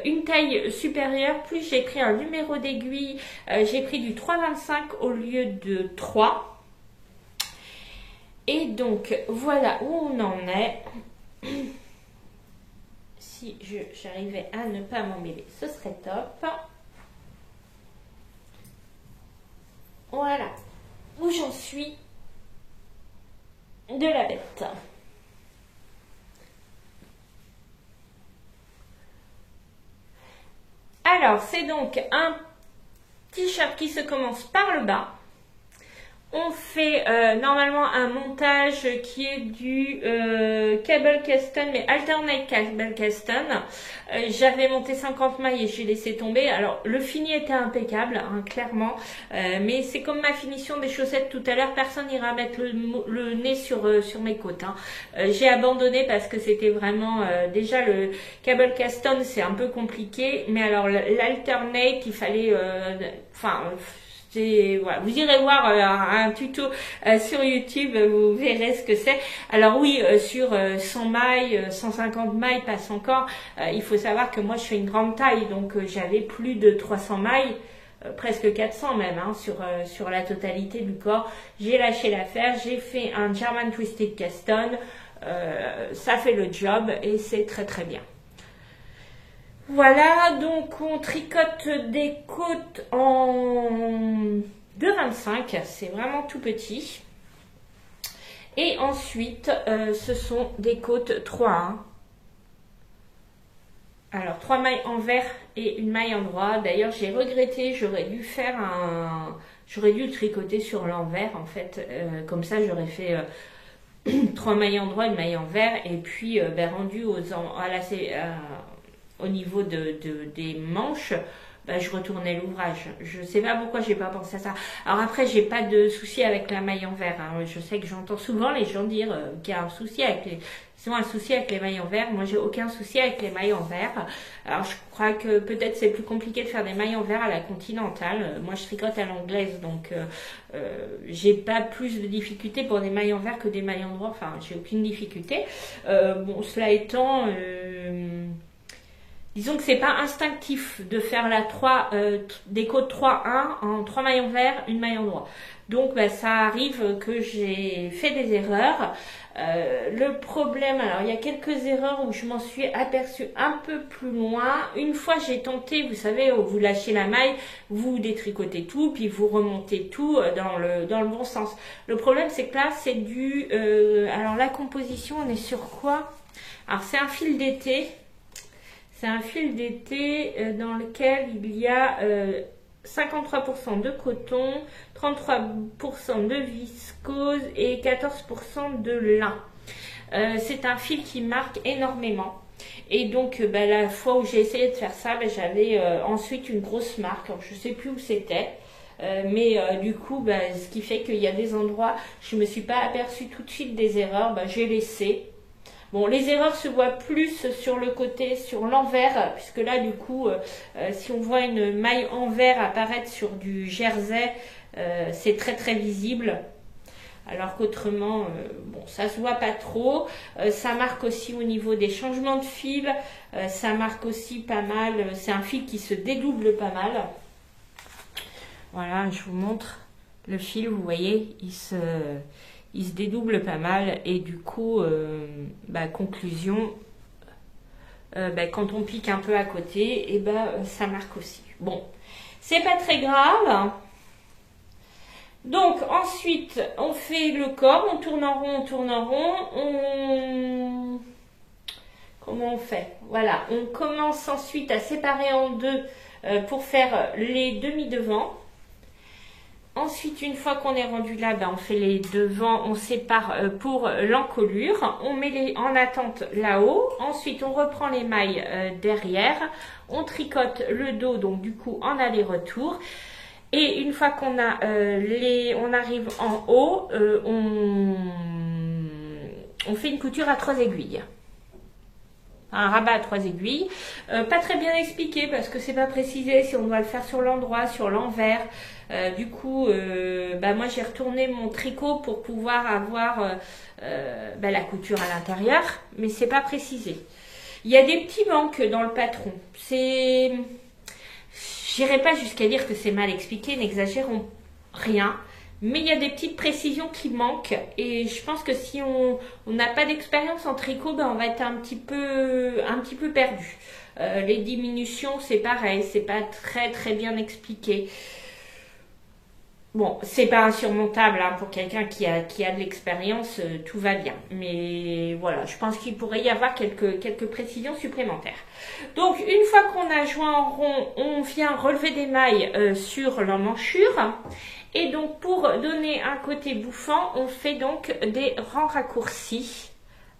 une taille supérieure. Plus j'ai pris un numéro d'aiguille. J'ai pris du 3,25 au lieu de 3. Et donc, voilà où on en est. Si j'arrivais à ne pas m'emmêler, ce serait top. Voilà où j'en suis de la bête. Alors, c'est donc un t-shirt qui se commence par le bas. On fait normalement un montage qui est du cable caston, mais alternate cable caston. J'avais monté 50 mailles et j'ai laissé tomber. Alors le fini était impeccable, hein, clairement. Mais c'est comme ma finition des chaussettes tout à l'heure, personne n'ira mettre le nez sur mes côtes. Hein. J'ai abandonné parce que c'était vraiment... déjà le cable caston c'est un peu compliqué. Mais alors l'alternate, il fallait... voilà. Vous irez voir un tuto sur YouTube, vous verrez ce que c'est. Alors oui, sur 100 mailles, 150 mailles passe encore. Il faut savoir que moi je fais une grande taille, donc j'avais plus de 300 mailles, presque 400 même, hein, sur la totalité du corps. J'ai lâché l'affaire, j'ai fait un German Twisted Caston. Ça fait le job et c'est très très bien. Voilà, donc on tricote des côtes en 2,25, c'est vraiment tout petit. Et ensuite, ce sont des côtes 3,1. Alors, 3 mailles en vert et une maille en droit. D'ailleurs, j'ai regretté, j'aurais dû le tricoter sur l'envers, en fait. Comme ça, j'aurais fait 3 mailles en droit, une maille en vert. Et puis, rendu au niveau des manches, je retournais l'ouvrage. Je sais pas pourquoi j'ai pas pensé à ça. Alors après, j'ai pas de souci avec la maille en vert. Hein. Je sais que j'entends souvent les gens dire qu'il y a un souci avec les mailles en vert. Moi, j'ai aucun souci avec les mailles en vert. Alors, je crois que peut-être c'est plus compliqué de faire des mailles en vert à la continentale. Moi, je tricote à l'anglaise, donc j'ai pas plus de difficultés pour des mailles en vert que des mailles en droit. Enfin, j'ai aucune difficulté. Bon, cela étant... disons que c'est pas instinctif de faire la 3, des côtes 3-1 en 3 mailles envers, une maille endroit. Donc bah, ça arrive que j'ai fait des erreurs. Le problème, alors il y a quelques erreurs où je m'en suis aperçue un peu plus loin. Une fois j'ai tenté, vous savez, vous lâchez la maille, vous détricotez tout, puis vous remontez tout dans le bon sens. Le problème c'est que là c'est du... alors la composition, on est sur quoi? Alors c'est un fil d'été. C'est un fil d'été dans lequel il y a 53% de coton, 33% de viscose et 14% de lin. C'est un fil qui marque énormément. Et donc, la fois où j'ai essayé de faire ça, j'avais ensuite une grosse marque. Alors, je ne sais plus où c'était. Mais du coup, ce qui fait qu'il y a des endroits, je ne me suis pas aperçue tout de suite des erreurs. J'ai laissé. Bon, les erreurs se voient plus sur le côté, sur l'envers, puisque là, du coup, si on voit une maille envers apparaître sur du jersey, c'est très très visible. Alors qu'autrement, bon, ça se voit pas trop. Ça marque aussi au niveau des changements de fil. Ça marque aussi pas mal. C'est un fil qui se dédouble pas mal. Voilà, je vous montre le fil. Vous voyez, il se dédouble pas mal et du coup, conclusion, quand on pique un peu à côté, et ça marque aussi. Bon, c'est pas très grave. Donc ensuite, on fait le corps, on tourne en rond, comment on fait? Voilà, on commence ensuite à séparer en deux pour faire les demi-devants. Ensuite, une fois qu'on est rendu là, on fait les devants, on sépare pour l'encolure. On met les en attente là-haut. Ensuite, on reprend les mailles derrière. On tricote le dos, donc du coup en aller-retour. Et une fois qu'on a on arrive en haut, on fait une couture à 3 aiguilles. Un rabat à 3 aiguilles. Pas très bien expliqué parce que c'est pas précisé si on doit le faire sur l'endroit, sur l'envers. Du coup, moi j'ai retourné mon tricot pour pouvoir avoir la couture à l'intérieur, mais c'est pas précisé. Il y a des petits manques dans le patron. J'irai pas jusqu'à dire que c'est mal expliqué, n'exagérons rien. Mais il y a des petites précisions qui manquent et je pense que si on n'a pas d'expérience en tricot, on va être un petit peu perdu. Les diminutions, c'est pareil, c'est pas très très bien expliqué. Bon, c'est pas insurmontable pour quelqu'un qui a de l'expérience, tout va bien. Mais voilà, je pense qu'il pourrait y avoir quelques précisions supplémentaires. Donc, une fois qu'on a joint en rond, on vient relever des mailles sur l'emmanchure. Et donc, pour donner un côté bouffant, on fait donc des rangs raccourcis.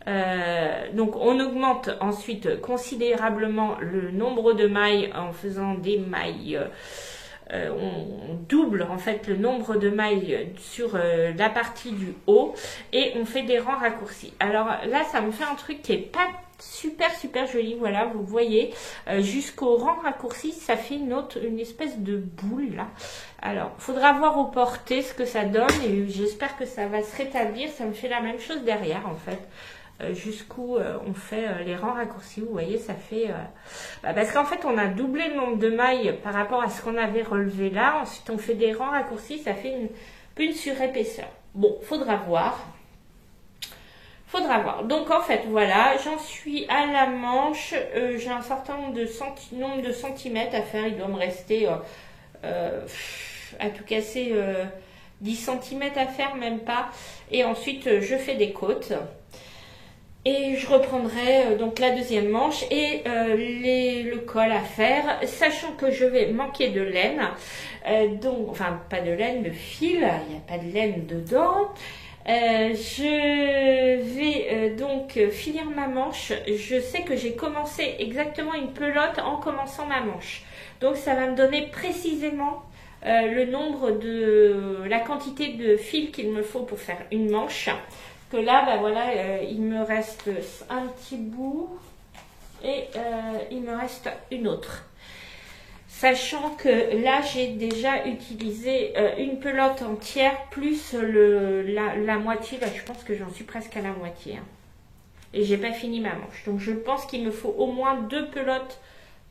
Donc, on augmente ensuite considérablement le nombre de mailles en faisant des mailles... on double en fait le nombre de mailles sur la partie du haut et on fait des rangs raccourcis. Alors là, ça me fait un truc qui est pas super joli. Voilà, vous voyez, jusqu'au rang raccourci, ça fait une espèce de boule là. Alors, faudra voir au porté ce que ça donne et j'espère que ça va se rétablir. Ça me fait la même chose derrière en fait. Jusqu'où on fait les rangs raccourcis, vous voyez, ça fait... parce qu'en fait, on a doublé le nombre de mailles par rapport à ce qu'on avait relevé là. Ensuite, on fait des rangs raccourcis, ça fait une surépaisseur. Bon, faudra voir. Donc, en fait, voilà, j'en suis à la manche. J'ai un certain nombre de centimètres à faire. Il doit me rester, à tout casser, 10 cm à faire, même pas. Et ensuite, je fais des côtes. Et je reprendrai donc la deuxième manche et le col à faire, sachant que je vais manquer de laine, enfin pas de laine, de fil, il n'y a pas de laine dedans. Je vais donc finir ma manche. Je sais que j'ai commencé exactement une pelote en commençant ma manche. Donc ça va me donner précisément le nombre la quantité de fil qu'il me faut pour faire une manche. Que là, voilà, il me reste un petit bout et il me reste une autre. Sachant que là, j'ai déjà utilisé une pelote entière plus la moitié. Là, je pense que j'en suis presque à la moitié. Et j'ai pas fini ma manche. Donc, je pense qu'il me faut au moins 2 pelotes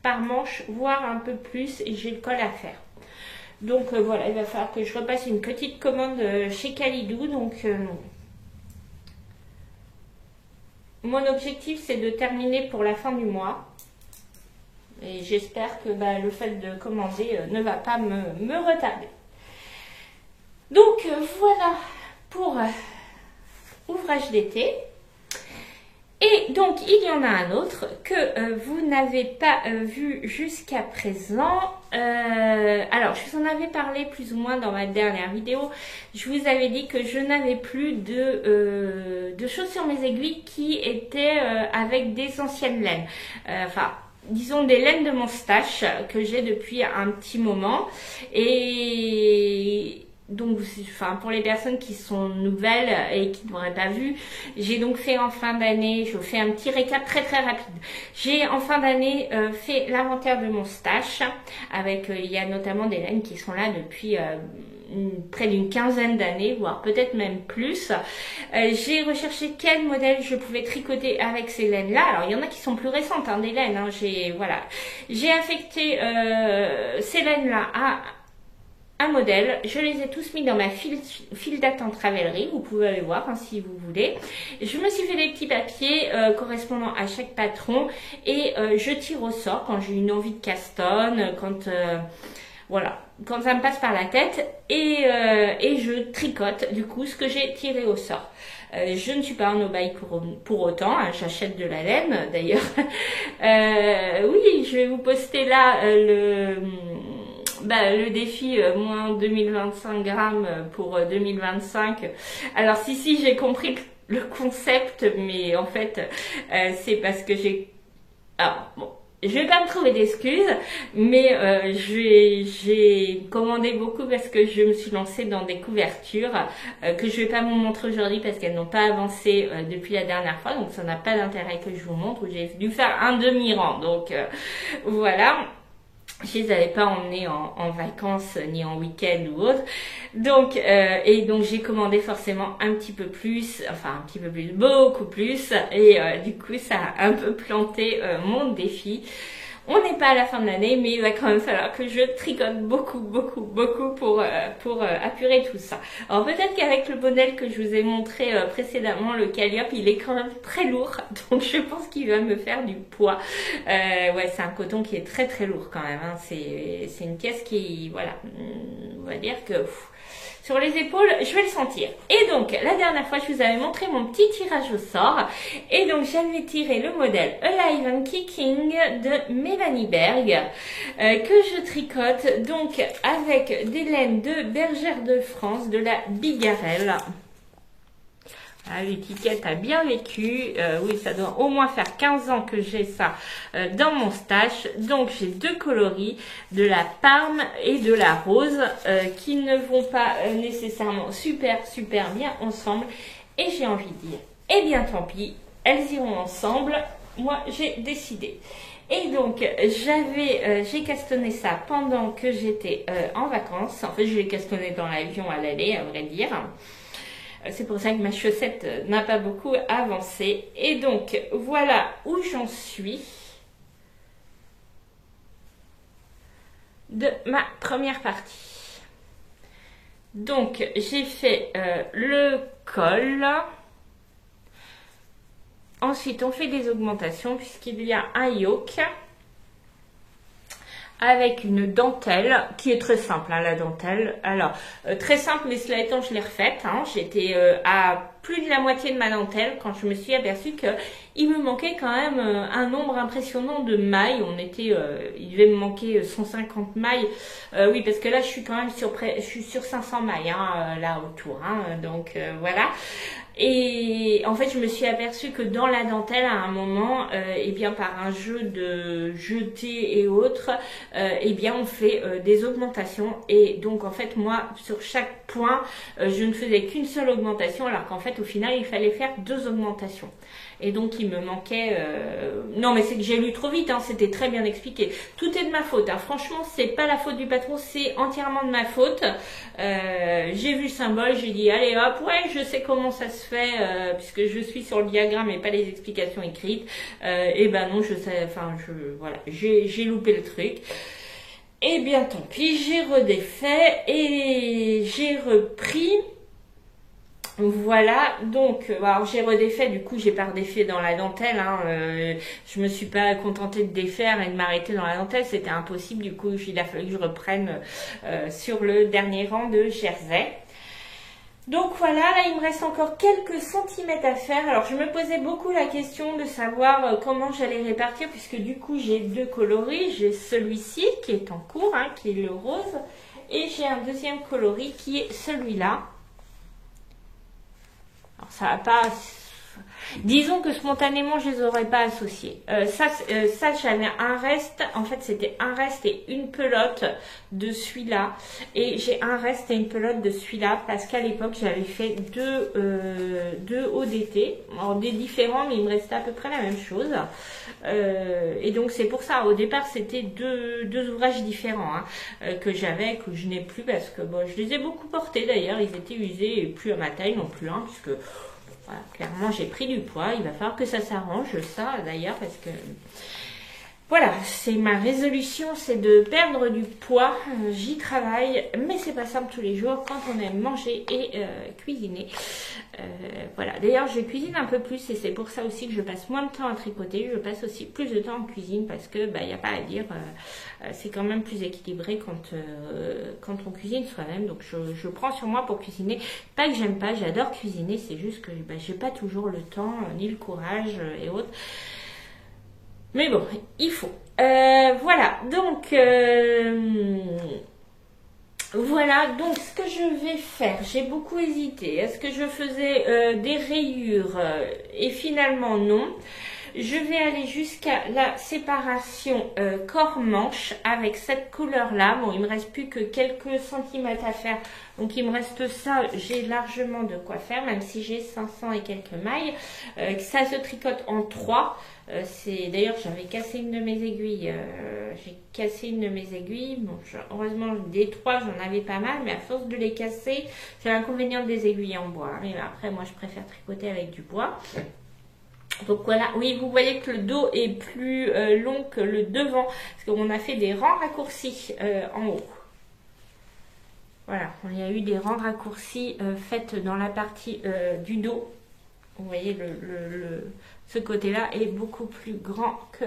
par manche, voire un peu plus, et j'ai le col à faire. Donc voilà, il va falloir que je repasse une petite commande chez Kalidou. Donc mon objectif, c'est de terminer pour la fin du mois. Et j'espère que le fait de commander ne va pas me retarder. Donc voilà pour ouvrage d'été. Et donc il y en a un autre que vous n'avez pas vu jusqu'à présent. Alors je vous en avais parlé plus ou moins dans ma dernière vidéo. Je vous avais dit que je n'avais plus de choses sur mes aiguilles qui étaient avec des anciennes laines. Enfin, disons des laines de mon stash que j'ai depuis un petit moment. Et donc, enfin, pour les personnes qui sont nouvelles et qui n'auraient pas vu, j'ai donc fait en fin d'année, je vous fais un petit récap très rapide. J'ai en fin d'année fait l'inventaire de mon stash avec, il y a notamment des laines qui sont là depuis près d'une quinzaine d'années, voire peut-être même plus. J'ai recherché quel modèle je pouvais tricoter avec ces laines-là. Alors, il y en a qui sont plus récentes, hein, des laines. Hein. J'ai affecté ces laines-là à un modèle, je les ai tous mis dans ma file d'attente Ravelry, vous pouvez aller voir hein, si vous voulez. Je me suis fait des petits papiers correspondant à chaque patron et je tire au sort quand j'ai une envie de castonne, voilà, quand ça me passe par la tête et je tricote du coup ce que j'ai tiré au sort. Je ne suis pas en aubaille pour autant, hein, j'achète de la laine d'ailleurs. Oui, je vais vous poster là le défi moins 2025 grammes pour 2025. Alors si j'ai compris le concept, mais en fait c'est parce que alors bon, je vais pas me trouver d'excuses, mais j'ai commandé beaucoup parce que je me suis lancée dans des couvertures que je vais pas vous montrer aujourd'hui parce qu'elles n'ont pas avancé depuis la dernière fois, donc ça n'a pas d'intérêt que je vous montre. J'ai dû faire un demi-rang, donc voilà. Je les avais pas emmenés en vacances ni en week-end ou autre. Donc, donc j'ai commandé forcément un petit peu plus, enfin un petit peu plus, beaucoup plus. Et du coup, ça a un peu planté mon défi. On n'est pas à la fin de l'année, mais il va quand même falloir que je tricote beaucoup pour apurer tout ça. Alors peut-être qu'avec le modèle que je vous ai montré précédemment, le Calliope, il est quand même très lourd, donc je pense qu'il va me faire du poids. Ouais, c'est un coton qui est très lourd quand même. Hein. C'est une pièce qui, voilà, on va dire que sur les épaules, je vais le sentir. Et donc, la dernière fois, je vous avais montré mon petit tirage au sort. Et donc, j'avais tiré le modèle Alive and Kicking de Mélanie Berg, que je tricote donc avec des laines de Bergère de France, de la Bigarelle. Ah, l'étiquette a bien vécu. Oui, ça doit au moins faire 15 ans que j'ai ça dans mon stash. Donc, j'ai deux coloris, de la Parme et de la Rose, qui ne vont pas nécessairement super bien ensemble. Et j'ai envie de dire, eh bien tant pis, elles iront ensemble. Moi, j'ai décidé. Et donc, j'ai castonné ça pendant que j'étais en vacances. En fait, je l'ai castonné dans l'avion à l'aller, à vrai dire. C'est pour ça que ma chaussette n'a pas beaucoup avancé. Et donc, voilà où j'en suis de ma première partie. Donc, j'ai fait le col. Ensuite, on fait des augmentations puisqu'il y a un yoke avec une dentelle qui est très simple, hein, la dentelle. Alors, très simple, mais cela étant, je l'ai refaite. Hein. J'étais à plus de la moitié de ma dentelle quand je me suis aperçue qu'il me manquait quand même un nombre impressionnant de mailles. Il devait me manquer 150 mailles. Oui, parce que là, je suis quand même je suis sur 500 mailles, hein, là autour. Hein, donc, voilà. Et en fait, je me suis aperçue que dans la dentelle, à un moment, eh bien, par un jeu de jeté et autres, eh bien, on fait des augmentations. Et donc, en fait, moi, sur chaque point, je ne faisais qu'une seule augmentation, alors qu'en fait, au final, il fallait faire deux augmentations. et donc il me manquait... Non mais c'est que j'ai lu trop vite, hein, c'était très bien expliqué. Tout est de ma faute, hein. Franchement c'est pas la faute du patron, c'est entièrement de ma faute. J'ai vu le symbole, j'ai dit allez hop, ouais je sais comment ça se fait, puisque je suis sur le diagramme et pas les explications écrites. Et ben non, je sais, enfin voilà, j'ai loupé le truc. Eh bien tant pis, j'ai redéfait et j'ai repris. Voilà, donc alors j'ai redéfait, du coup j'ai pas redéfait dans la dentelle, hein, je me suis pas contentée de défaire et de m'arrêter dans la dentelle, c'était impossible, du coup il a fallu que je reprenne sur le dernier rang de jersey. Donc voilà, là il me reste encore quelques centimètres à faire. Alors je me posais beaucoup la question de savoir comment j'allais répartir, puisque du coup j'ai deux coloris. J'ai celui-ci qui est en cours, hein, qui est le rose, et j'ai un deuxième coloris qui est celui-là. Alors ça va pas... Disons que spontanément je les aurais pas associés. Ça j'avais un reste, en fait c'était un reste et une pelote de celui-là, et j'ai un reste et une pelote de celui-là parce qu'à l'époque j'avais fait deux ODT, alors des différents mais il me restait à peu près la même chose, et donc c'est pour ça au départ c'était deux ouvrages différents, hein, que j'avais, que je n'ai plus parce que bon, je les ai beaucoup portés d'ailleurs, ils étaient usés et plus à ma taille non plus, hein, puisque voilà, clairement j'ai pris du poids, il va falloir que ça s'arrange, ça d'ailleurs, parce que voilà, c'est ma résolution, c'est de perdre du poids, j'y travaille, mais c'est pas simple tous les jours quand on aime manger et cuisiner. Voilà, d'ailleurs je cuisine un peu plus et c'est pour ça aussi que je passe moins de temps à tricoter, je passe aussi plus de temps en cuisine parce que bah y a pas à dire, c'est quand même plus équilibré quand on cuisine soi-même, donc je prends sur moi pour cuisiner. Pas que j'aime pas, j'adore cuisiner, c'est juste que bah, j'ai pas toujours le temps ni le courage et autres. Mais bon, il faut. Voilà, donc voilà, donc ce que je vais faire, j'ai beaucoup hésité. Est-ce que je faisais des rayures et finalement non. Je vais aller jusqu'à la séparation corps-manche avec cette couleur-là. Bon, il me reste plus que quelques centimètres à faire. Donc, il me reste ça. J'ai largement de quoi faire, même si j'ai 500 et quelques mailles. Ça se tricote en 3. D'ailleurs, j'avais cassé une de mes aiguilles. J'ai cassé une de mes aiguilles. Bon, heureusement, des 3, j'en avais pas mal. Mais à force de les casser, c'est l'inconvénient des aiguilles en bois. Mais après, moi, je préfère tricoter avec du bois. Donc voilà, oui, vous voyez que le dos est plus long que le devant, parce qu'on a fait des rangs raccourcis en haut. Voilà, il y a eu des rangs raccourcis faits dans la partie du dos. Vous voyez, ce côté-là est beaucoup plus grand que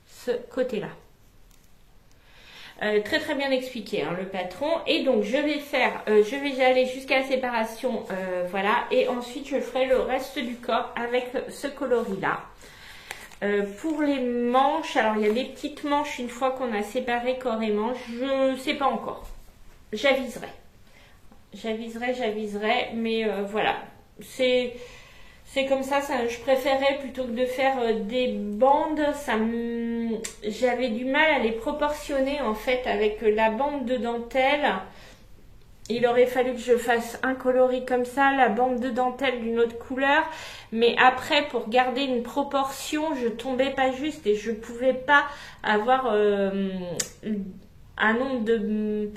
ce côté-là. Très très bien expliqué, hein, le patron. Et donc je vais aller jusqu'à la séparation, voilà, et ensuite je ferai le reste du corps avec ce coloris là. Pour les manches, alors il y a des petites manches une fois qu'on a séparé corps et manches, je ne sais pas encore, j'aviserai, mais voilà, c'est comme ça, je préférais plutôt que de faire des bandes, j'avais du mal à les proportionner en fait avec la bande de dentelle. Il aurait fallu que je fasse un coloris comme ça, la bande de dentelle d'une autre couleur, mais après pour garder une proportion, je tombais pas juste et je pouvais pas avoir un nombre de...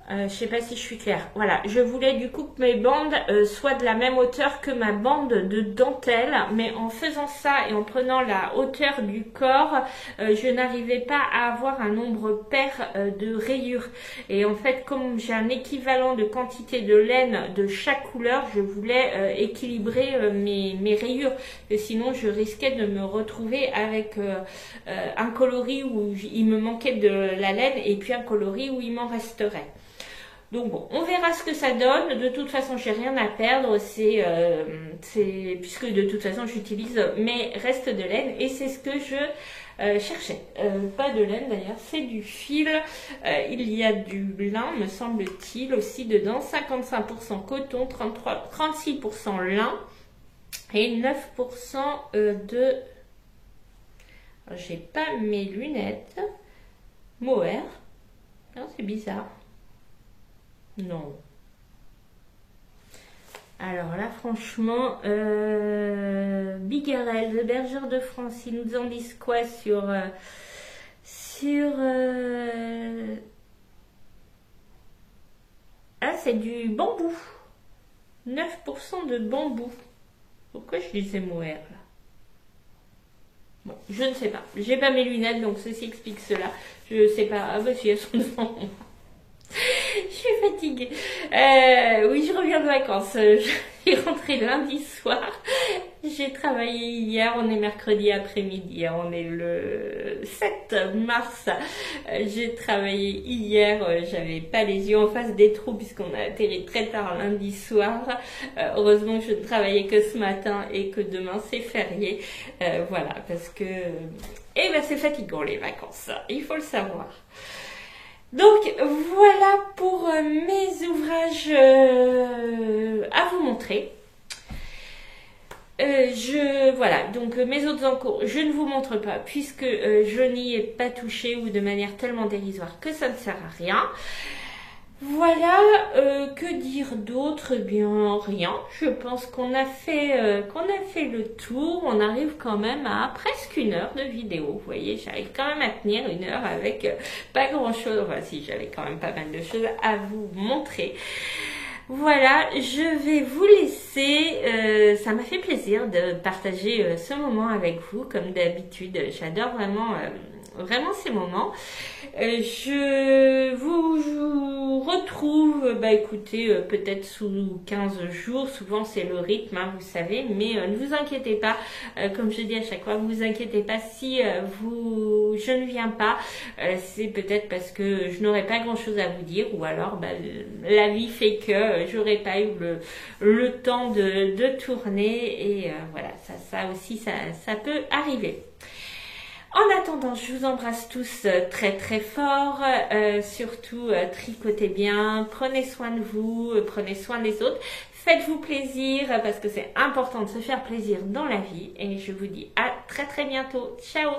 je sais pas si je suis claire. Voilà, je voulais du coup que mes bandes soient de la même hauteur que ma bande de dentelle, mais en faisant ça et en prenant la hauteur du corps, je n'arrivais pas à avoir un nombre pair de rayures. Et en fait, comme j'ai un équivalent de quantité de laine de chaque couleur, je voulais équilibrer mes rayures. Et sinon, je risquais de me retrouver avec un coloris où il me manquait de la laine et puis un coloris où il m'en resterait. Donc bon, on verra ce que ça donne. De toute façon, j'ai rien à perdre. Puisque de toute façon, j'utilise mes restes de laine et c'est ce que je cherchais. Pas de laine d'ailleurs, c'est du fil. Il y a du lin, me semble-t-il, aussi dedans. 55% coton, 36% lin et 9% de... J'ai pas mes lunettes. Mohair. Non, c'est bizarre. Non. Alors là, franchement, Bigarelle, le bergère de France, ils nous en disent quoi sur... Ah, c'est du bambou. 9% de bambou. Pourquoi je disais mohair là? Bon, je ne sais pas. J'ai pas mes lunettes, donc ceci explique cela. Je sais pas. Ah bah si, elles sont devant moi. Je suis fatiguée. Oui, je reviens de vacances. Je suis rentrée lundi soir. J'ai travaillé hier. On est mercredi après-midi. On est le 7 mars. J'ai travaillé hier. J'avais pas les yeux en face des trous puisqu'on a atterri très tard lundi soir. Heureusement que je ne travaillais que ce matin et que demain c'est férié. Voilà, parce que eh ben c'est fatigant les vacances. Il faut le savoir. Donc voilà pour mes ouvrages à vous montrer. Voilà, donc mes autres encours, je ne vous montre pas puisque je n'y ai pas touché ou de manière tellement dérisoire que ça ne sert à rien. Voilà, que dire d'autre? Eh bien, rien. Je pense qu'on a fait le tour. On arrive quand même à presque 1 heure de vidéo. Vous voyez, j'arrive quand même à tenir 1 heure avec pas grand chose. Enfin, si, j'avais quand même pas mal de choses à vous montrer. Voilà, je vais vous laisser. Ça m'a fait plaisir de partager ce moment avec vous, comme d'habitude. J'adore vraiment ces moments. Je vous retrouve, bah écoutez, peut-être sous 15 jours. Souvent c'est le rythme, hein, vous savez, mais ne vous inquiétez pas. Comme je dis à chaque fois, ne vous inquiétez pas si je ne viens pas. C'est peut-être parce que je n'aurai pas grand chose à vous dire, ou alors bah, la vie fait que j'aurais pas eu le temps de tourner, et voilà, ça aussi ça peut arriver. En attendant, je vous embrasse tous très très fort, surtout tricotez bien, prenez soin de vous, prenez soin des autres, faites-vous plaisir parce que c'est important de se faire plaisir dans la vie, et je vous dis à très très bientôt. Ciao!